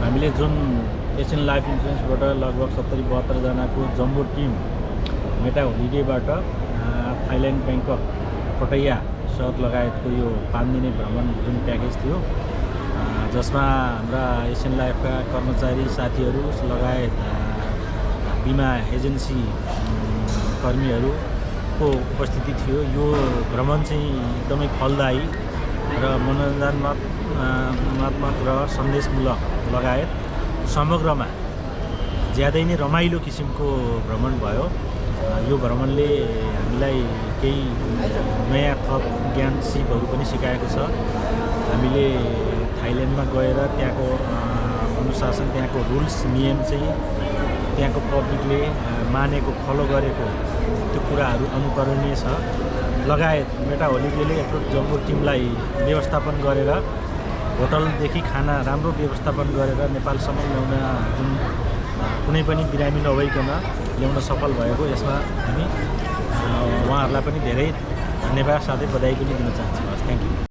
हामीले जुन Asian life इन्सुरेन्सबाट लगभग 70-72 जनाको जम्बो टिम मेटा होलिडेबाट थाइल्यान्ड ब्याङ्कक पटैया सहर लगायतको यो 5 दिने भ्रमण जुन प्याकेज थियो, जसमा हाम्रा एसियन लाइफका कर्मचारी साथीहरू लगायत बिमा एजेन्सी कर्मीहरूको उपस्थिति थियो। यो भ्रमण चाहिँ एकदमै फलदायी र मनोरञ्जनात्मक र सन्देशमूलक लगायत समग्रमा ज्यादै नै रमाइलो किसिमको भ्रमण भयो। यो भ्रमणले हामीलाई केही नयाँ थप ज्ञान सिपहरू पनि सिकाएको छ। हामीले थाइल्यान्डमा गएर त्यहाँको अनुशासन, त्यहाँको रुल्स नियम चाहिँ त्यहाँको पब्लिकले मानेको, फलो गरेको त्यो कुराहरू अनुकरणीय छ। लगायत मेटा होलिडेले यत्रो जम्बो टिमलाई व्यवस्थापन गरेर होटलदेखि खाना राम्रो व्यवस्थापन गरेर नेपालसम्म ल्याउन जुन कुनै पनि बिरामी नभइकन ल्याउन सफल भएको, यसमा हामी उहाँहरूलाई पनि धेरै धन्यवाद साथै बधाई पनि दिन चाहन्छु। Thank you.